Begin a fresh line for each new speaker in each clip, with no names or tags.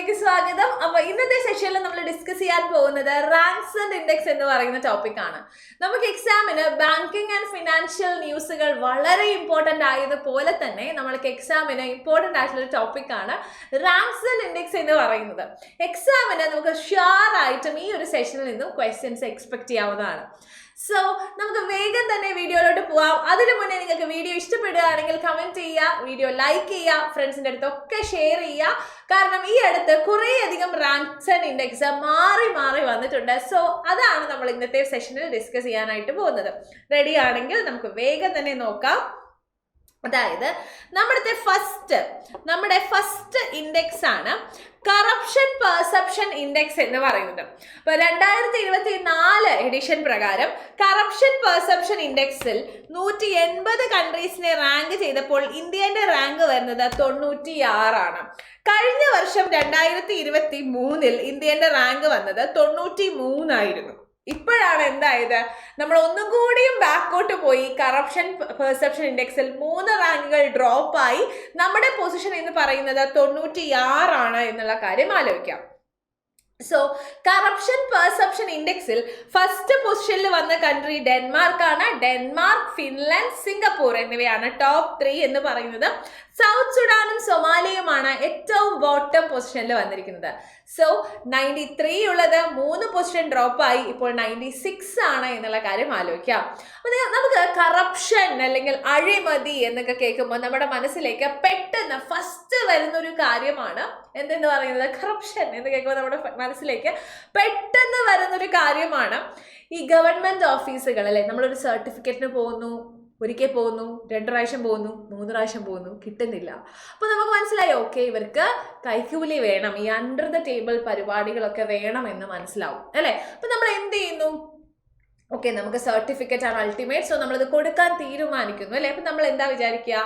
വീഡിയോയിലേക്ക് സ്വാഗതം. അപ്പോൾ ഇന്നത്തെ സെഷനിൽ നമ്മൾ ഡിസ്കസ് ചെയ്യാൻ പോകുന്നത് റാങ്ക്സ് ആൻഡ് ഇൻഡെക്സ് എന്ന് പറയുന്ന ടോപ്പിക് ആണ്. നമുക്ക് എക്സാമിന് ബാങ്കിങ് ആൻഡ് ഫിനാൻഷ്യൽ ന്യൂസുകൾ വളരെ ഇമ്പോർട്ടൻ്റ് ആയതുപോലെ തന്നെ നമ്മൾക്ക് എക്സാമിന് ഇമ്പോർട്ടൻ്റ് ആയിട്ടുള്ള ഒരു ടോപ്പിക് ആണ് റാങ്ക്സ് ആൻഡ് ഇൻഡെക്സ് എന്ന് പറയുന്നത്. എക്സാമിന് നമുക്ക് ഷുവർ ആയിട്ടും ഈ ഒരു സെഷനിൽ നിന്നും ക്വസ്റ്റ്യൻസ് എക്സ്പെക്ട് ചെയ്യാവുന്നതാണ്. സോ നമുക്ക് വേഗം തന്നെ വീഡിയോയിലോട്ട് പോവാം. അതിനു മുന്നേ നിങ്ങൾക്ക് വീഡിയോ ഇഷ്ടപ്പെടുകയാണെങ്കിൽ കമന്റ് ചെയ്യുക, വീഡിയോ ലൈക്ക് ചെയ്യുക, ഫ്രണ്ട്സിൻ്റെ അടുത്തൊക്കെ ഷെയർ ചെയ്യുക. കാരണം ഈ അടുത്ത് കുറേയധികം റാങ്ക്സ് ആൻഡ് ഇൻഡെക്സ് മാറി മാറി വന്നിട്ടുണ്ട്. സോ അതാണ് നമ്മൾ ഇന്നത്തെ സെഷനിൽ ഡിസ്കസ് ചെയ്യാനായിട്ട് പോകുന്നത്. റെഡി ആണെങ്കിൽ നമുക്ക് വേഗം തന്നെ നോക്കാം. അതായത് നമ്മുടെ ഫസ്റ്റ് ഇൻഡെക്സ് ആണ് കറപ്ഷൻ പെർസെപ്ഷൻ ഇൻഡെക്സ് എന്ന് പറയുന്നത്. അപ്പൊ 2024 എഡിഷൻ പ്രകാരം കറപ്ഷൻ പെർസെപ്ഷൻ ഇൻഡെക്സിൽ 180 കൺട്രീസിനെ റാങ്ക് ചെയ്തപ്പോൾ ഇന്ത്യയുടെ റാങ്ക് വരുന്നത് 96 ആണ്. കഴിഞ്ഞ വർഷം 2023 ഇന്ത്യയുടെ റാങ്ക് വന്നത് 93 ആയിരുന്നു. ഇപ്പോഴാണ് എന്തായത്, നമ്മൾ ഒന്നും കൂടിയും ബാക്കോട്ട് പോയി കറപ്ഷൻ പെർസെപ്ഷൻ ഇൻഡെക്സിൽ 3 റാങ്കുകൾ ഡ്രോപ്പ് ആയി. നമ്മുടെ പൊസിഷൻ എന്ന് പറയുന്നത് 96 ആണ് എന്നുള്ള കാര്യം ആലോചിക്കാം. സോ കറപ്ഷൻ പെർസെപ്ഷൻ ഇൻഡെക്സിൽ ഫസ്റ്റ് പൊസിഷനിൽ വന്ന കൺട്രി ഡെൻമാർക്ക് ആണ്. ഡെൻമാർക്ക്, ഫിൻലാൻഡ്, സിംഗപ്പൂർ എന്നിവയാണ് ടോപ്പ് 3 എന്ന് പറയുന്നത്. സൗത്ത് സുഡാനും സൊമാലിയുമാണ് ഏറ്റവും ബോട്ടം പൊസിഷനിൽ വന്നിരിക്കുന്നത്. സോ 93 ഉള്ളത് 3 പൊസിഷൻ ഡ്രോപ്പ് ആയി, ഇപ്പോൾ 96 ആണ് എന്നുള്ള കാര്യം ആലോചിക്കാം. അപ്പോൾ നമുക്ക് കറപ്ഷൻ അല്ലെങ്കിൽ അഴിമതി എന്നൊക്കെ കേൾക്കുമ്പോൾ നമ്മുടെ മനസ്സിലേക്ക് പെട്ടെന്ന് ഫസ്റ്റ് വരുന്ന ഒരു കാര്യമാണ് എന്തെന്ന് പറയുന്നത്, കറപ്ഷൻ എന്ന് കേൾക്കുമ്പോൾ നമ്മുടെ മനസ്സിലേക്ക് പെട്ടെന്ന് വരുന്നൊരു കാര്യമാണ് ഈ ഗവൺമെന്റ് ഓഫീസുകൾ അല്ലെ. നമ്മളൊരു സർട്ടിഫിക്കറ്റിന് പോകുന്നു, ഒരിക്കൽ പോകുന്നു, 2 പ്രാവശ്യം പോകുന്നു, 3 പ്രാവശ്യം പോകുന്നു, കിട്ടുന്നില്ല. അപ്പോൾ നമുക്ക് മനസ്സിലായി, ഓക്കെ, ഇവർക്ക് കൈക്കൂലി വേണം, ഈ അണ്ടർ ദ ടേബിൾ പരിപാടികളൊക്കെ വേണം എന്ന് മനസ്സിലാവും അല്ലെ. അപ്പൊ നമ്മൾ എന്ത് ചെയ്യുന്നു, ഓക്കെ, നമുക്ക് സർട്ടിഫിക്കറ്റ് ആണ് അൾട്ടിമേറ്റ്, സോ നമ്മളിത് കൊടുക്കാൻ തീരുമാനിക്കുന്നു അല്ലെ. അപ്പൊ നമ്മൾ എന്താ വിചാരിക്കുക,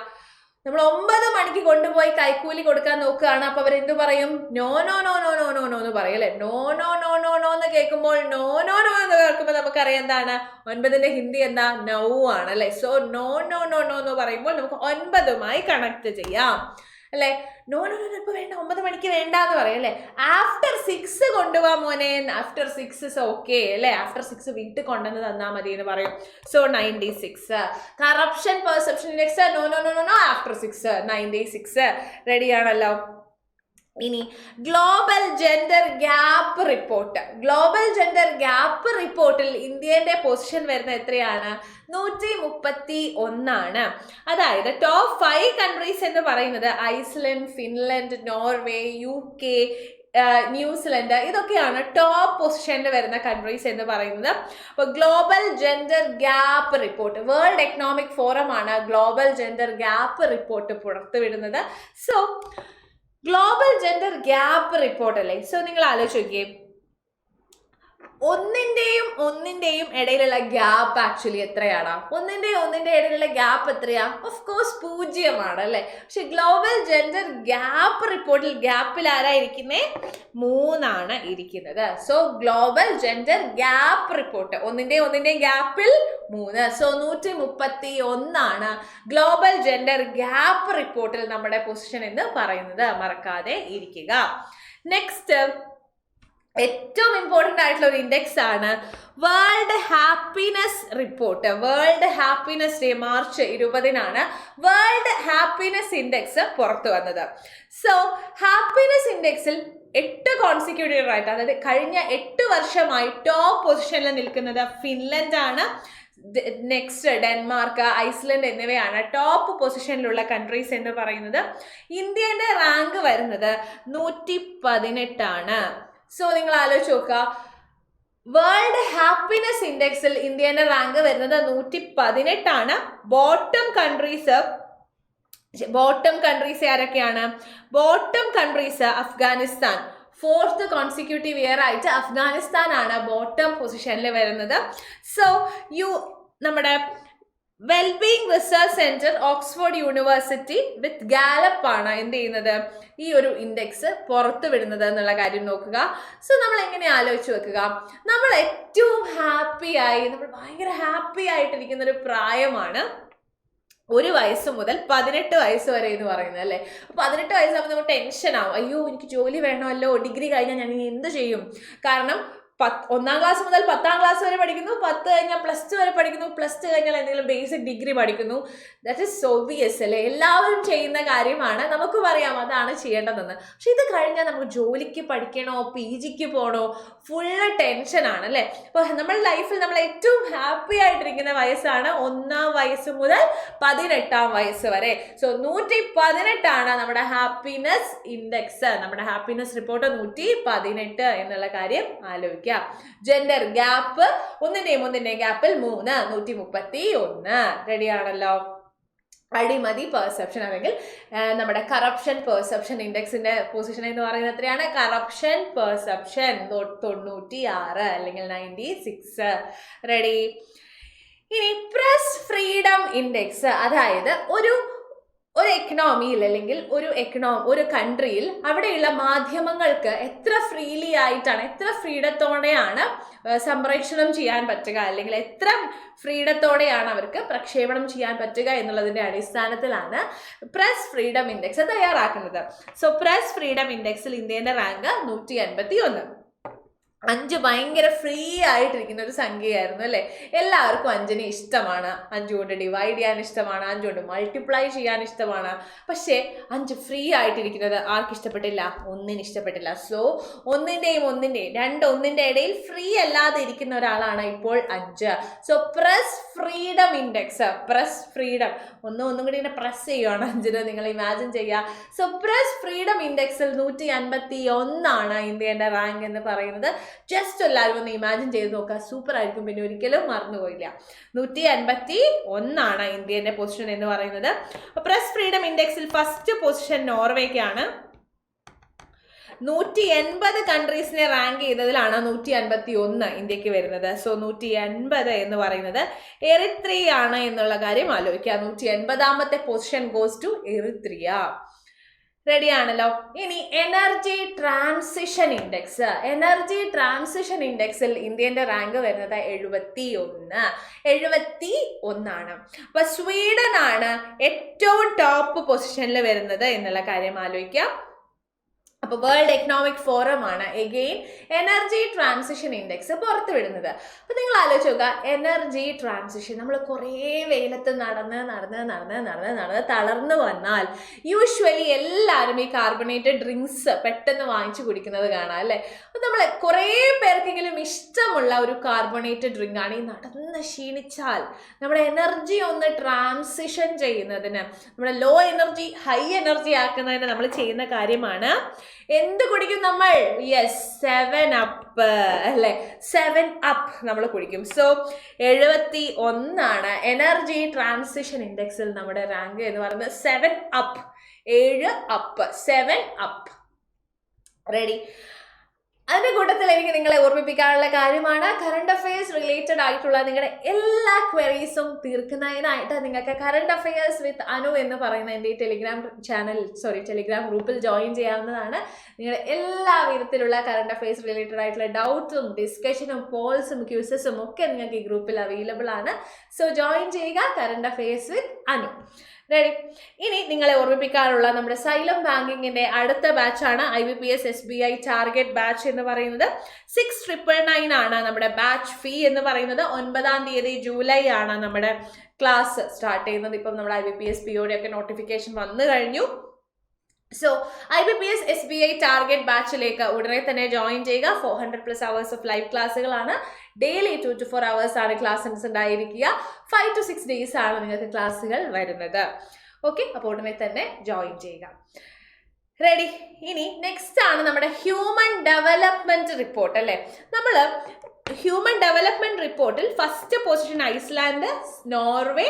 നമ്മൾ 9 മണിക്ക് കൊണ്ടുപോയി കൈക്കൂലി കൊടുക്കാൻ നോക്കുകയാണ്. അപ്പൊ അവരെന്ത് പറയും, no no no no no no no എന്ന് പറയും അല്ലെ. No no no no no എന്ന് കേൾക്കുമ്പോൾ, നോ നോ നോ എന്ന് കേൾക്കുമ്പോൾ നമുക്കറിയാം എന്താണ് 9ന്റെ ഹിന്ദി എന്താ, നൗ ആണ് അല്ലെ. So no no no no എന്ന് പറയുമ്പോൾ നമുക്ക് 9മായി കണക്ട് ചെയ്യാം അല്ലെ. നോ നോ നോ ഇപ്പൊ വേണ്ട, 9 മണിക്ക് വേണ്ട എന്ന് പറയും അല്ലെ. ആഫ്റ്റർ 6 കൊണ്ടുപോവാ മോനെ, ആഫ്റ്റർ 6 ഓക്കെ അല്ലെ, ആഫ്റ്റർ 6 വീട്ടിൽ കൊണ്ടുവന്ന് തന്നാൽ മതി എന്ന് പറയും. So 96 corruption perception index, no no no no after 6 96 റെഡിയാണല്ലോ. ഇനി global gender gap report. Global gender gap റിപ്പോർട്ടിൽ ഇന്ത്യയുടെ പൊസിഷൻ വരുന്നത് എത്രയാണ്, 131 ആണ്. അതായത് ടോപ്പ് 5 കൺട്രീസ് എന്ന് പറയുന്നത് Iceland, Finland, Norway, UK, New Zealand, ഇതൊക്കെയാണ് ടോപ്പ് പൊസിഷനിൽ വരുന്ന കൺട്രീസ് എന്ന് പറയുന്നത്. അപ്പോൾ global gender gap report, world economic forum ആണ് ഗ്ലോബൽ ജെൻഡർ ഗ്യാപ്പ് റിപ്പോർട്ട് പുറത്തുവിടുന്നത്. So global gender gap report അല്ലേ. സോ നിങ്ങൾ ആലോചിച്ച് നോക്കിയേ, ഒന്നിന്റെയും ഇടയിലുള്ള ഗ്യാപ്പ് ആക്ച്വലി എത്രയാണ്, ഒന്നിന്റെ ഇടയിലുള്ള ഗ്യാപ്പ് എത്രയാ, ഓഫ് കോഴ്സ് 0 അല്ലെ. പക്ഷെ ഗ്ലോബൽ ജെൻഡർ ഗ്യാപ്പ് റിപ്പോർട്ടിൽ ഗ്യാപ്പിൽ ആരാ ഇരിക്കുന്നേ, 3 ഇരിക്കുന്നത്. So global gender gap report ഒന്നിന്റെ ഗ്യാപ്പിൽ 3. സോ 131 ഗ്ലോബൽ ജെൻഡർ ഗ്യാപ്പ് റിപ്പോർട്ടിൽ നമ്മുടെ പൊസിഷൻ എന്ന് പറയുന്നത്, മറക്കാതെ ഇരിക്കുക. നെക്സ്റ്റ് ഏറ്റവും ഇമ്പോർട്ടൻ്റ് ആയിട്ടുള്ള ഒരു ഇൻഡെക്സ് ആണ് world happiness report. World happiness day March 20 world happiness index പുറത്തു വന്നത്. സോ ഹാപ്പിനെസ് ഇൻഡെക്സിൽ 8 കോൺസിക്യൂട്ടീവ് ആയിട്ട്, അതായത് കഴിഞ്ഞ 8 വർഷമായി ടോപ്പ് പൊസിഷനിൽ നിൽക്കുന്നത് ഫിൻലൻഡ് ആണ്. നെക്സ്റ്റ് ഡെൻമാർക്ക്, ഐസ്ലൻഡ് എന്നിവയാണ് ടോപ്പ് പൊസിഷനിലുള്ള കൺട്രീസ് എന്ന് പറയുന്നത്. ഇന്ത്യയുടെ റാങ്ക് വരുന്നത് 118 ആണ്. സോ നിങ്ങൾ ആലോചിച്ച് നോക്കുക, വേൾഡ് ഹാപ്പിനെസ് ഇൻഡെക്സിൽ ഇന്ത്യയുടെ റാങ്ക് വരുന്നത് 118 ആണ്. ബോട്ടം കൺട്രീസ് ആരൊക്കെയാണ്, bottom countries Afghanistan. 4th consecutive year ആയിട്ട് അഫ്ഗാനിസ്ഥാൻ ആണ് ബോട്ടം പൊസിഷനിൽ വരുന്നത്. സോ നമ്മുടെ wellbeing research centre, Oxford university with Gallup ആണ് എന്ത് ചെയ്യുന്നത്, ഈ ഒരു ഇൻഡെക്സ് പുറത്തു വിടുന്നത് എന്നുള്ള കാര്യം നോക്കുക. സോ നമ്മൾ എങ്ങനെ ആലോചിച്ച് വെക്കുക, നമ്മൾ ഏറ്റവും നമ്മൾ ഭയങ്കര ഹാപ്പി ആയിട്ടിരിക്കുന്ന ഒരു പ്രായമാണ് 1 വയസ്സ് മുതൽ 18 വയസ്സ് വരെ എന്ന് പറയുന്നത് അല്ലേ. 18 വയസ്സാകുമ്പോൾ നമുക്ക് ടെൻഷൻ ആവും, അയ്യോ എനിക്ക് ജോലി വേണമല്ലോ, ഡിഗ്രി കഴിഞ്ഞാൽ ഞാൻ ഇനി എന്ത് ചെയ്യും. കാരണം 1ാം ക്ലാസ് മുതൽ 10ാം ക്ലാസ് വരെ പഠിക്കുന്നു, 10 കഴിഞ്ഞാൽ +2 വരെ പഠിക്കുന്നു, +2 കഴിഞ്ഞാൽ എന്തെങ്കിലും ബേസിക് ഡിഗ്രി പഠിക്കുന്നു. ദാറ്റ് ഈസ് ഒബ്വിയസ് അല്ലേ, എല്ലാവരും ചെയ്യുന്ന കാര്യമാണ്, നമുക്ക് പറയാം അതാണ് ചെയ്യേണ്ടതെന്ന്. പക്ഷെ ഇത് കഴിഞ്ഞാൽ നമുക്ക് ജോലിക്ക് പഠിക്കണോ, PGക്ക് പോകണോ, ഫുള്ള് ടെൻഷനാണ് അല്ലേ. അപ്പോൾ നമ്മുടെ ലൈഫിൽ നമ്മൾ ഏറ്റവും ഹാപ്പി ആയിട്ടിരിക്കുന്ന വയസ്സാണ് 1ാം വയസ്സ് മുതൽ 18ാം വയസ്സ് വരെ. സോ 118 നമ്മുടെ ഹാപ്പിനെസ് ഇൻഡെക്സ്, നമ്മുടെ ഹാപ്പിനെസ് റിപ്പോർട്ട് 118 എന്നുള്ള കാര്യം ആലോചിക്കുക. ജെൻഡർ ഗ്യാപ്പ്, ഒന്നിന്റെയും ഗ്യാപ്പിൽ 3, 131. റെഡിയാണല്ലോ. അഴിമതി പെർസെപ്ഷൻ അല്ലെങ്കിൽ നമ്മുടെ കറപ്ഷൻ പെർസെപ്ഷൻ ഇൻഡെക്സിന്റെ പൊസിഷൻ എന്ന് പറയുന്നത് എത്രയാണ്? കറപ്ഷൻ പെർസെപ്ഷൻ 96 അല്ലെങ്കിൽ 96. റെഡി. ഇനി പ്രസ് ഫ്രീഡം ഇൻഡെക്സ്, അതായത് ഒരു എക്കണോമിയിൽ അല്ലെങ്കിൽ ഒരു കൺട്രിയിൽ അവിടെയുള്ള മാധ്യമങ്ങൾക്ക് എത്ര ഫ്രീലി ആയിട്ടാണ്, എത്ര ഫ്രീഡത്തോടെയാണ് സംപ്രേഷണം ചെയ്യാൻ പറ്റുക, അല്ലെങ്കിൽ എത്ര ഫ്രീഡത്തോടെയാണ് അവർക്ക് പ്രക്ഷേപണം ചെയ്യാൻ പറ്റുക എന്നുള്ളതിന്റെ അടിസ്ഥാനത്തിലാണ് പ്രസ് ഫ്രീഡം ഇൻഡെക്സ് തയ്യാറാക്കുന്നത്. സോ പ്രസ് ഫ്രീഡം ഇൻഡെക്സിൽ ഇന്ത്യയുടെ റാങ്ക് 181. 5 ഭയങ്കര ഫ്രീ ആയിട്ടിരിക്കുന്ന ഒരു സംഖ്യയായിരുന്നു അല്ലേ. എല്ലാവർക്കും 5നെ ഇഷ്ടമാണ്, 5 കൊണ്ട് ഡിവൈഡ് ചെയ്യാൻ ഇഷ്ടമാണ്, 5 കൊണ്ട് മൾട്ടിപ്ലൈ ചെയ്യാൻ ഇഷ്ടമാണ്. പക്ഷേ 5 ഫ്രീ ആയിട്ടിരിക്കുന്നത് ആർക്ക് ഇഷ്ടപ്പെട്ടില്ല? 1ന് ഇഷ്ടപ്പെട്ടില്ല. സോ 1ന്റെ ഇടയിൽ ഫ്രീ അല്ലാതെ ഇരിക്കുന്ന ഒരാളാണ് ഇപ്പോൾ 5. So press freedom index, press freedom ഒന്നും കൂടി ഇങ്ങനെ പ്രസ് ചെയ്യുവാണ് 5ന്, നിങ്ങൾ ഇമാജിൻ ചെയ്യുക. സോ പ്രസ് ഫ്രീഡം ഇൻഡെക്സിൽ 151 ഇന്ത്യയുടെ റാങ്ക് എന്ന് പറയുന്നത്. ജസ്റ്റ് എല്ലാവരും ഒന്ന് ഇമാജിൻ ചെയ്ത് നോക്കുക, സൂപ്പർ ആയിരിക്കും, പിന്നെ ഒരിക്കലും മറന്നുപോയില്ല. 151 ഇന്ത്യന്റെ പൊസിഷൻ എന്ന് പറയുന്നത്. പ്രസ് ഫ്രീഡം ഇൻഡെക്സിൽ ഫസ്റ്റ് പൊസിഷൻ നോർവേക്കാണ്. 180 കൺട്രീസിനെ റാങ്ക് ചെയ്തതിലാണ് 151 ഇന്ത്യക്ക് വരുന്നത്. സോ 180 എന്ന് പറയുന്നത് എറിത്രിയ ആണ് എന്നുള്ള കാര്യം ആലോചിക്കുക. 180ാമത്തെ പൊസിഷൻ ഗോസ് ടു എറിത്രിയ. റെഡിയാണല്ലോ. ഇനി എനർജി ട്രാൻസിഷൻ ഇൻഡെക്സ്, ഇന്ത്യന്റെ റാങ്ക് വരുന്നത് 71 അപ്പൊ സ്വീഡൻ ആണ് ഏറ്റവും ടോപ്പ് പൊസിഷനിൽ വരുന്നത് എന്നുള്ള കാര്യം ആലോചിക്കാം. അപ്പൊ വേൾഡ് എക്കണോമിക് ഫോറം ആണ് എഗെയിൻ എനർജി ട്രാൻസിഷൻ ഇൻഡെക്സ് പുറത്തുവിടുന്നത്. അപ്പൊ നിങ്ങൾ ആലോചിച്ച് നോക്കുക, എനർജി ട്രാൻസിഷൻ, നമ്മൾ കുറേ വെയിലത്ത് നടന്ന് തളർന്നു വന്നാൽ യൂഷ്വലി എല്ലാവരും ഈ കാർബണേറ്റഡ് ഡ്രിങ്ക്സ് പെട്ടെന്ന് വാങ്ങിച്ചു കുടിക്കുന്നത് കാണാം അല്ലേ. അപ്പൊ നമ്മൾ കുറേ പേർക്കെങ്കിലും ഇഷ്ടമുള്ള ഒരു കാർബണേറ്റഡ് ഡ്രിങ്ക് ആണ് ഈ നടന്ന് ക്ഷീണിച്ചാൽ നമ്മുടെ എനർജി ഒന്ന് ട്രാൻസിഷൻ ചെയ്യുന്നതിന്, നമ്മുടെ ലോ എനർജി ഹൈ എനർജി ആക്കുന്നതിന് നമ്മൾ ചെയ്യുന്ന കാര്യമാണ് എന്ത് കുടിക്കും നമ്മൾ? യെസ്, 7 അപ്പ് അല്ലേ, 7 അപ്പ് നമ്മൾ കുടിക്കും. സോ 71 എനർജി ട്രാൻസിഷൻ ഇൻഡെക്സിൽ നമ്മുടെ റാങ്ക് എന്ന് പറയുന്നത് 7 അപ്പ്, 7 അപ്പ്, 7 അപ്പ്. റെഡി. അതിന്റെ കൂട്ടത്തിൽ എനിക്ക് നിങ്ങളെ ഓർമ്മിപ്പിക്കാനുള്ള കാര്യമാണ്, കറണ്ട് അഫയേഴ്സ് റിലേറ്റഡ് ആയിട്ടുള്ള നിങ്ങളുടെ എല്ലാ ക്വയറീസും തീർക്കുന്നതിനായിട്ട് നിങ്ങൾക്ക് കറണ്ട് അഫയേഴ്സ് വിത്ത് അനു എന്ന് പറയുന്ന എൻ്റെ ടെലിഗ്രാം ഗ്രൂപ്പിൽ ജോയിൻ ചെയ്യാവുന്നതാണ്. നിങ്ങളുടെ എല്ലാ വിധത്തിലുള്ള കറണ്ട് അഫയേഴ്സ് റിലേറ്റഡ് ആയിട്ടുള്ള ഡൗട്ട്സും ഡിസ്കഷനും പോൾസും ക്യൂസസും ഒക്കെ നിങ്ങൾക്ക് ഈ ഗ്രൂപ്പിൽ അവൈലബിൾ ആണ്. സോ ജോയിൻ ചെയ്യുക, കറണ്ട് അഫയേഴ്സ് വിത്ത് അനു. റെഡി. ഇനി നിങ്ങളെ ഓർമ്മിപ്പിക്കാനുള്ള നമ്മുടെ സൈലം ബാങ്കിങ്ങിന്റെ അടുത്ത ബാച്ചാണ് IBPS SBI ടാർഗറ്റ് ബാച്ച് എന്ന് പറയുന്നത്. 6999 ആണ് നമ്മുടെ ബാച്ച് ഫീ എന്ന് പറയുന്നത്. 9-ാം തീയതി ജൂലൈ ആണ് നമ്മുടെ ക്ലാസ് സ്റ്റാർട്ട് ചെയ്യുന്നത്. ഇപ്പം നമ്മുടെ IBPS POD ഒക്കെ നോട്ടിഫിക്കേഷൻ വന്നു കഴിഞ്ഞു. സോ IBPS SBI ടാർഗറ്റ് ബാച്ചിലേക്ക് ഉടനെ തന്നെ ജോയിൻ ചെയ്യുക. 400+ hours ഓഫ് ലൈവ് ക്ലാസ്സുകളാണ്. ഡെയിലി 2 to 4 hours ആണ് ക്ലാസ്സസ് ഉണ്ടായിരിക്കുക. 5 to 6 days ആണ് നിങ്ങൾക്ക് ക്ലാസ്സുകൾ വരുന്നത്. ഓക്കെ, അപ്പോൾ ഉടനെ തന്നെ ജോയിൻ ചെയ്യുക. റെഡി. ഇനി നെക്സ്റ്റ് ആണ് നമ്മുടെ ഹ്യൂമൻ ഡെവലപ്മെന്റ് റിപ്പോർട്ട് അല്ലേ. നമ്മൾ ഹ്യൂമൻ ഡെവലപ്മെന്റ് റിപ്പോർട്ടിൽ first position Iceland, Norway,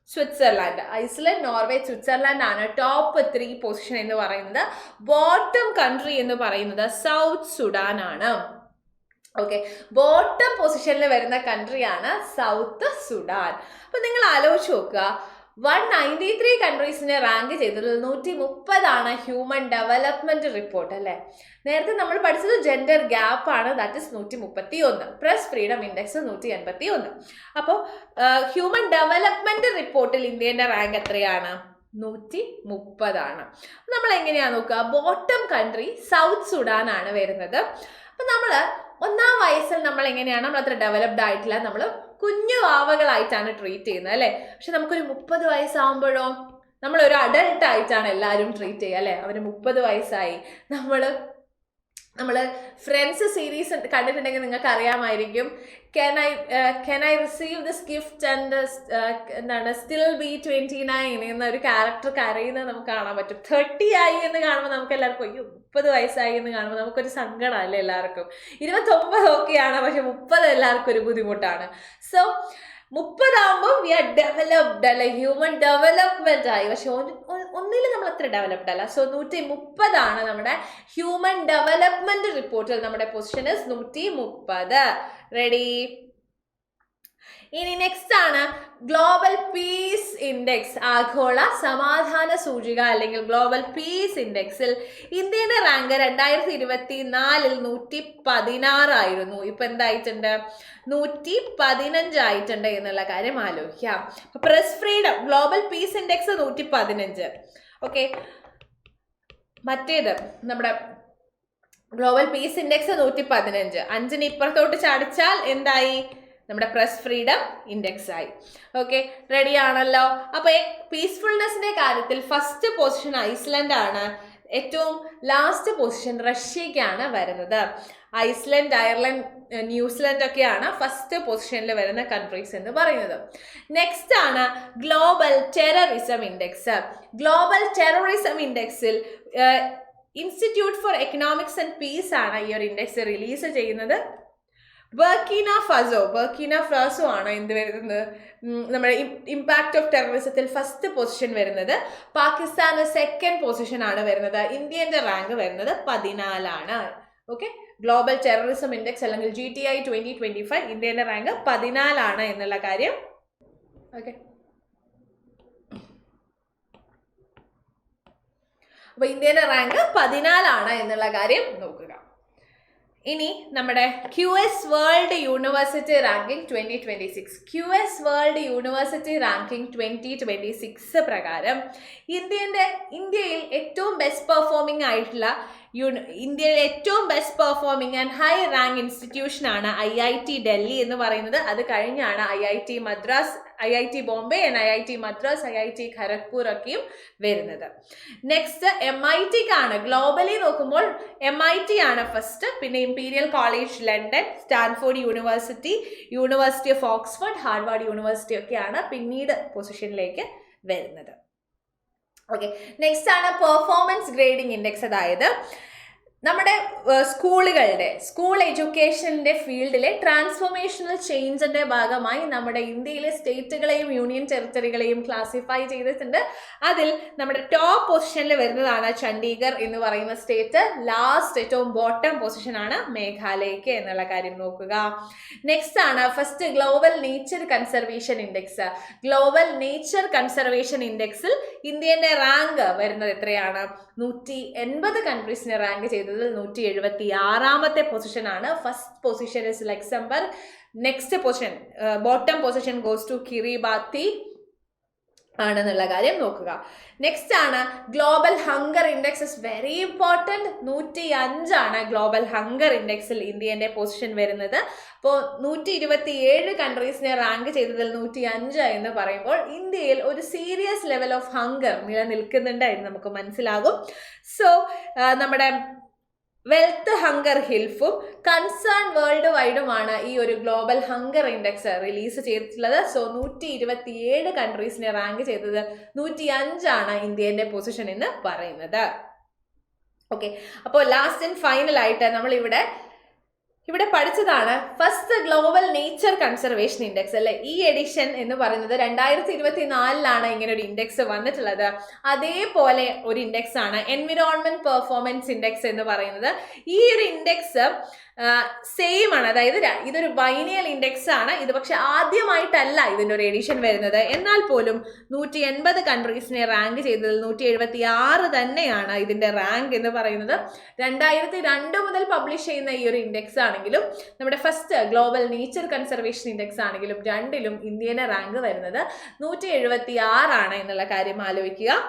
Switzerland. Iceland, Norway, Switzerland ആണ് ടോപ്പ് 3 പൊസിഷൻ എന്ന് പറയുന്നത്. ബോട്ടം കൺട്രി എന്ന് പറയുന്നത് സൗത്ത് സുഡാൻ ആണ്. ഓക്കെ, ബോട്ടം പൊസിഷനിൽ വരുന്ന കൺട്രിയാണ് സൗത്ത് സുഡാൻ. അപ്പൊ നിങ്ങൾ ആലോചിച്ച് നോക്കുക, 193 കൺട്രീസിനെ റാങ്ക് ചെയ്തതിൽ 130 ഹ്യൂമൻ ഡെവലപ്മെന്റ് റിപ്പോർട്ട് അല്ലെ. നേരത്തെ നമ്മൾ പഠിച്ചത് ജെൻഡർ ഗ്യാപ്പ് ആണ്, that is 131. Press freedom index 181. അപ്പോൾ ഹ്യൂമൻ ഡെവലപ്മെന്റ് റിപ്പോർട്ടിൽ ഇന്ത്യയുടെ റാങ്ക് എത്രയാണ്? 130. നമ്മൾ എങ്ങനെയാ നോക്കുക? ബോട്ടം കൺട്രി സൗത്ത് സുഡാൻ ആണ് വരുന്നത്. അപ്പൊ നമ്മൾ 1-ാം വയസ്സിൽ നമ്മൾ എങ്ങനെയാണ്, നമ്മൾ അത്ര ഡെവലപ്ഡ് ആയിട്ടില്ല, നമ്മൾ കുഞ്ഞു വാവകളായിട്ടാണ് ട്രീറ്റ് ചെയ്യുന്നത് അല്ലെ. പക്ഷെ നമുക്കൊരു 30 വയസ്സാകുമ്പോഴോ നമ്മൾ ഒരു അഡൾട്ട് ആയിട്ടാണ് എല്ലാവരും ട്രീറ്റ് ചെയ്യുക അല്ലെ. അവന് 30 വയസ്സായി. നമ്മൾ ഫ്രണ്ട്സ് സീരീസ് കണ്ടിട്ടുണ്ടെങ്കിൽ നിങ്ങൾക്ക് അറിയാമായിരിക്കും. Can I receive this gift and എന്താണ് സ്റ്റിൽ ബി 29 എന്ന ഒരു ക്യാരക്ടർ കരയുന്നത് നമുക്ക് കാണാൻ പറ്റും. 30 ആയി എന്ന് കാണുമ്പോൾ നമുക്ക് എല്ലാവർക്കും അയ്യോ 30 വയസ്സായി എന്ന് കാണുമ്പോൾ നമുക്കൊരു സങ്കടമല്ലേ എല്ലാവർക്കും. 29 ഓക്കെയാണ്, പക്ഷെ 30 എല്ലാവർക്കും ഒരു ബുദ്ധിമുട്ടാണ്. സോ 30 ആകുമ്പോൾ വി ആർ ഡെവലപ്ഡ് അല്ലെ, ഹ്യൂമൻ ഡെവലപ്മെന്റ് ആയി. പക്ഷെ ഒന്നിലും നമ്മൾ അത്ര ഡെവലപ്ഡ് അല്ല. സോ 130 നമ്മുടെ ഹ്യൂമൻ ഡെവലപ്മെന്റ് റിപ്പോർട്ടിൽ നമ്മുടെ പൊസിഷൻ 130. റെഡി? ഇനി നെക്സ്റ്റ് ആണ് ഗ്ലോബൽ പീസ് ഇൻഡെക്സ്, ആഗോള സമാധാന സൂചിക അല്ലെങ്കിൽ ഗ്ലോബൽ പീസ് ഇൻഡെക്സിൽ ഇന്ത്യയുടെ റാങ്ക് 2024 116 ആയിരുന്നു. ഇപ്പൊ എന്തായിട്ടുണ്ട്? 115 ആയിട്ടുണ്ട് എന്നുള്ള കാര്യം ആലോചിക്കാം. Press freedom global piece index 115. Okay, മറ്റേത് നമ്മുടെ ഗ്ലോബൽ പീസ് ഇൻഡെക്സ് 115. 5ന് ഇപ്പുറത്തോട്ട് ചാടിച്ചാൽ എന്തായി? നമ്മുടെ പ്രസ് ഫ്രീഡം ഇൻഡെക്സ് ആയി. ഓക്കെ, റെഡി ആണല്ലോ. അപ്പൊ പീസ്ഫുൾനെസിന്റെ കാര്യത്തിൽ ഫസ്റ്റ് പൊസിഷൻ ഐസ്ലൻഡ് ആണ്, ഏറ്റവും ലാസ്റ്റ് പൊസിഷൻ റഷ്യക്കാണ് വരുന്നത്. ഐസ്ലൻഡ്, അയർലൻഡ്, ന്യൂസിലൻഡ് ഒക്കെയാണ് ഫസ്റ്റ് പൊസിഷനിൽ വരുന്ന കൺട്രീസ് എന്ന് പറയുന്നത്. നെക്സ്റ്റ് ആണ് global terrorism index. Global terrorism ഇൻഡെക്സിൽ institute for economics and peace ആണ് ഈ ഒരു ഇൻഡെക്സ് റിലീസ് ചെയ്യുന്നത്. ബർക്കീന ഫാസോ ആണ് എന്ത് വരുന്നത്? നമ്മുടെ ഇമ്പാക്ട് ഓഫ് ടെററിസത്തിൽ ഫസ്റ്റ് പൊസിഷൻ വരുന്നത്. പാകിസ്ഥാന് സെക്കൻഡ് പൊസിഷൻ ആണ് വരുന്നത്. ഇന്ത്യന്റെ റാങ്ക് വരുന്നത് 14. ഓക്കെ, ഗ്ലോബൽ ടെററിസം ഇൻഡെക്സ് അല്ലെങ്കിൽ GTI 2025 ഇന്ത്യന്റെ റാങ്ക് 14 എന്നുള്ള കാര്യം. ഓക്കെ, അപ്പൊ ഇന്ത്യന്റെ റാങ്ക് 14 എന്നുള്ള കാര്യം നോക്കുക. ഇനി നമ്മുടെ QS world university ranking 2026, QS world university ranking 2026 പ്രകാരം ഇന്ത്യയിൽ ഏറ്റവും ബെസ്റ്റ് പെർഫോമിംഗ് ആയിട്ടുള്ള ഇന്ത്യയിലെ ഏറ്റവും best performing and high rank institution ആണ് IIT ഡൽഹി എന്ന് പറയുന്നത്. അത് കഴിഞ്ഞാണ് IIT Madras, IIT Bombay and IIT Madras, IIT Kharagpur ഒക്കെയും വരുന്നത്. നെക്സ്റ്റ് MIT-ക്കാണ്. ഗ്ലോബലി നോക്കുമ്പോൾ MIT ആണ് ഫസ്റ്റ്, പിന്നെ imperial college London, Stanford university, university of Oxford, Harvard university ഒക്കെയാണ് പിന്നീട് പൊസിഷനിലേക്ക് വരുന്നത്. ഓക്കെ, നെക്സ്റ്റ് ആണ് പെർഫോമൻസ് ഗ്രേഡിംഗ് ഇൻഡെക്സ്. അതായത് നമ്മുടെ സ്കൂളുകളുടെ സ്കൂൾ എഡ്യൂക്കേഷൻ്റെ ഫീൽഡിലെ ട്രാൻസ്ഫോർമേഷണൽ ചേഞ്ചിന്റെ ഭാഗമായി നമ്മുടെ ഇന്ത്യയിലെ സ്റ്റേറ്റുകളെയും യൂണിയൻ ടെറിട്ടറികളെയും ക്ലാസിഫൈ ചെയ്തിട്ടുണ്ട്. അതിൽ നമ്മുടെ ടോപ്പ് പൊസിഷനിൽ വരുന്നതാണ് ചണ്ഡീഗഡ് എന്ന് പറയുന്ന സ്റ്റേറ്റ്. ലാസ്റ്റ് ഏറ്റവും ബോട്ടം പൊസിഷൻ ആണ് മേഘാലയക്ക് എന്നുള്ള കാര്യം നോക്കുക. നെക്സ്റ്റ് ആണ് first global nature conservation index. Global nature conservation ഇൻഡെക്സിൽ ഇന്ത്യന്റെ റാങ്ക് വരുന്നത് എത്രയാണ്? 180 കൺട്രീസിനെ റാങ്ക് ചെയ്തതിൽ 176ാമത്തെ പൊസിഷൻ ആണ്. First position is Luxembourg. Next position bottom position goes to Kiribati ആണെന്നുള്ള കാര്യം നോക്കുക. നെക്സ്റ്റ് ആണ് global hunger index. Is very important. 105 global hunger ഇൻഡെക്സിൽ ഇന്ത്യന്റെ പൊസിഷൻ വരുന്നത്. അപ്പോൾ 127 കൺട്രീസിനെ റാങ്ക് ചെയ്തതിൽ 105 എന്ന് പറയുമ്പോൾ ഇന്ത്യയിൽ ഒരു സീരിയസ് ലെവൽ ഓഫ് ഹങ്കർ നിലനിൽക്കുന്നുണ്ട് എന്ന് നമുക്ക് മനസ്സിലാകും. സോ നമ്മുടെ വെൽത്ത് ഹങ്കർ ഹിൽഫും കൺസേൺ വേൾഡ് വൈഡുമാണ് ഈ ഒരു ഗ്ലോബൽ ഹങ്കർ ഇൻഡെക്സ് റിലീസ് ചെയ്തിട്ടുള്ളത്. സോ 127 കൺട്രീസിനെ റാങ്ക് ചെയ്തത് 105 ഇന്ത്യന്റെ പൊസിഷൻ എന്ന് പറയുന്നത്. ഓക്കെ, അപ്പോൾ ലാസ്റ്റ് ആൻഡ് ഫൈനൽ ആയിട്ട് നമ്മളിവിടെ ഇവിടെ പഠിച്ചതാണ് first global nature conservation index അല്ലെ. ഈ എഡിഷൻ എന്ന് പറയുന്നത് 2024 ഇങ്ങനെ ഒരു ഇൻഡെക്സ് വന്നിട്ടുള്ളത്. അതേപോലെ ഒരു ഇൻഡെക്സ് ആണ് എൻവിറോൺമെന്റ് പെർഫോമൻസ് ഇൻഡെക്സ് എന്ന് പറയുന്നത്. ഈ ഒരു ഇൻഡെക്സ് സെയിം ആണ്, അതായത് ഇതൊരു ബൈനിയൽ ഇൻഡെക്സ് ആണ്. ഇത് പക്ഷെ ആദ്യമായിട്ടല്ല ഇതിന്റെ ഒരു എഡിഷൻ വരുന്നത്. എന്നാൽ പോലും 180 കൺട്രീസിനെ റാങ്ക് ചെയ്തതിൽ 176 തന്നെയാണ് ഇതിന്റെ റാങ്ക് എന്ന് പറയുന്നത്. 2002 മുതൽ പബ്ലിഷ് ചെയ്യുന്ന ഈ ഒരു ഇൻഡെക്സ് ആണെങ്കിലും നമ്മുടെ first global nature conservation index ആണെങ്കിലും രണ്ടിലും ഇന്ത്യയുടെ റാങ്ക് വരുന്നത് 176 എന്നുള്ള കാര്യം ആലോചിക്കുക.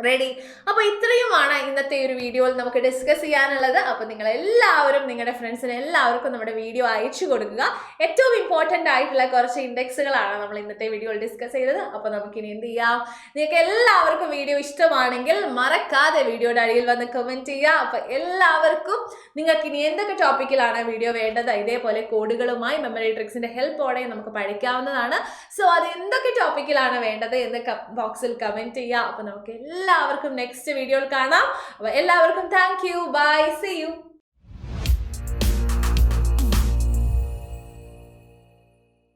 റെഡി? അപ്പൊ ഇത്രയുമാണ് ഇന്നത്തെ ഒരു വീഡിയോയിൽ നമുക്ക് ഡിസ്കസ് ചെയ്യാനുള്ളത്. അപ്പൊ നിങ്ങൾ എല്ലാവരും നിങ്ങളുടെ ഫ്രണ്ട്സിന് എല്ലാവർക്കും നമ്മുടെ വീഡിയോ അയച്ചു കൊടുക്കുക. ഏറ്റവും ഇമ്പോർട്ടന്റ് ആയിട്ടുള്ള കുറച്ച് ഇൻഡെക്സുകളാണ് നമ്മൾ ഇന്നത്തെ വീഡിയോയിൽ ഡിസ്കസ് ചെയ്തത്. അപ്പൊ നമുക്കിനി എന്ത് ചെയ്യാം, നിങ്ങൾക്ക് എല്ലാവർക്കും വീഡിയോ ഇഷ്ടമാണെങ്കിൽ മറക്കാതെ വീഡിയോയുടെ അടിയിൽ വന്ന് കമന്റ് ചെയ്യുക. അപ്പൊ എല്ലാവർക്കും നിങ്ങൾക്ക് ഇനി എന്തൊക്കെ ടോപ്പിക്കിലാണ് വീഡിയോ വേണ്ടത്, ഇതേപോലെ കോഡുകളുമായി മെമ്മറി ട്രിക്സിന്റെ ഹെൽപ്പോടെ നമുക്ക് പഠിക്കാവുന്നതാണ്. സോ അത് എന്തൊക്കെ ടോപ്പിക്കിലാണ് വേണ്ടത് എന്ന് ബോക്സിൽ കമന്റ് ചെയ്യുക. അപ്പൊ നമുക്ക് എല്ലാവർക്കും നെക്സ്റ്റ് വീഡിയോയിൽ കാണാം. അപ്പൊ എല്ലാവർക്കും thank you, bye, see U.